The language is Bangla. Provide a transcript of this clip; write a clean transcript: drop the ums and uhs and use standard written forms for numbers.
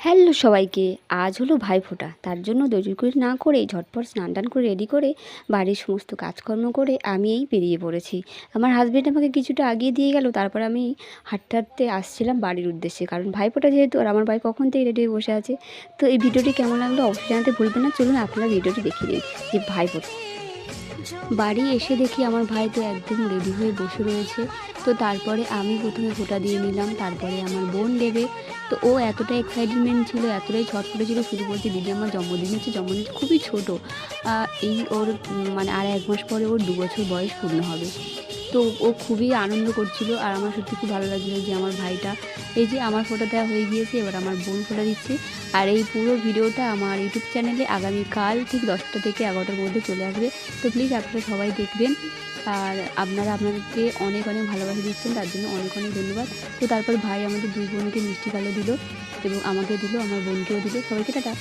হ্যালো সবাইকে। আজ হলো ভাইফোঁটা। তার জন্য দৈর্ঘ্য না করেই ঝটপট স্নান টান করে রেডি করে বাড়ির সমস্ত কাজকর্ম করে আমি এই বেরিয়ে পড়েছি। আমার হাজবেন্ড আমাকে কিছুটা আগিয়ে দিয়ে গেল, তারপর আমি হাঁটতে হাঁটতে আসছিলাম বাড়ির উদ্দেশ্যে, কারণ ভাইফোঁটা যেহেতু আর আমার ভাই কখন থেকে রেডি হয়ে বসে আছে। তো এই ভিডিওটি কেমন লাগলো অবশ্যই জানাতে ভুলবেন না। চলুন আপনারা ভিডিওটি দেখিয়ে দিন যে ভাইফোঁটা। বাড়ি এসে দেখি আমার ভাই তো একদম রেডি হয়ে বসে রয়েছে। তো তারপরে আমি প্রথমে ফোঁটা দিয়ে নিলাম, তারপরে আমার বোন দেবে। তো ও এতটাই এক্সাইটমেন্ট ছিল, এতটাই ছটফটে ছিল, শুধু বলছে দিদি আমার জন্মদিন হচ্ছে। জন্মদিন খুবই ছোটো, এই ওর মানে আর 1 মাস পরে ওর 2 বছর বয়স পূর্ণ হবে। তো ও খুবই আনন্দ করছিল, আর আমার সত্যি খুব ভালো লাগছিলো যে আমার ভাইটা, এই যে আমার ফোঁটা দেওয়া হয়ে গিয়েছে, এবার আমার বোন ফোঁটা দিচ্ছে। আর এই পুরো ভিডিওটা আমার ইউটিউব চ্যানেলে আগামীকাল ঠিক 10টা থেকে 11টার মধ্যে চলে আসবে। তো প্লিজ আপনারা সবাই দেখবেন। আর আপনারা আপনাদেরকে অনেক অনেক ভালোবাসা দিচ্ছেন, তার জন্য অনেক অনেক ধন্যবাদ। তো তারপর ভাই আমাদের 2 বোনকে মিষ্টি গালে দিল এবং আমাকে দিল, আমার বোনকেও দিল। সবাইকে টাটা।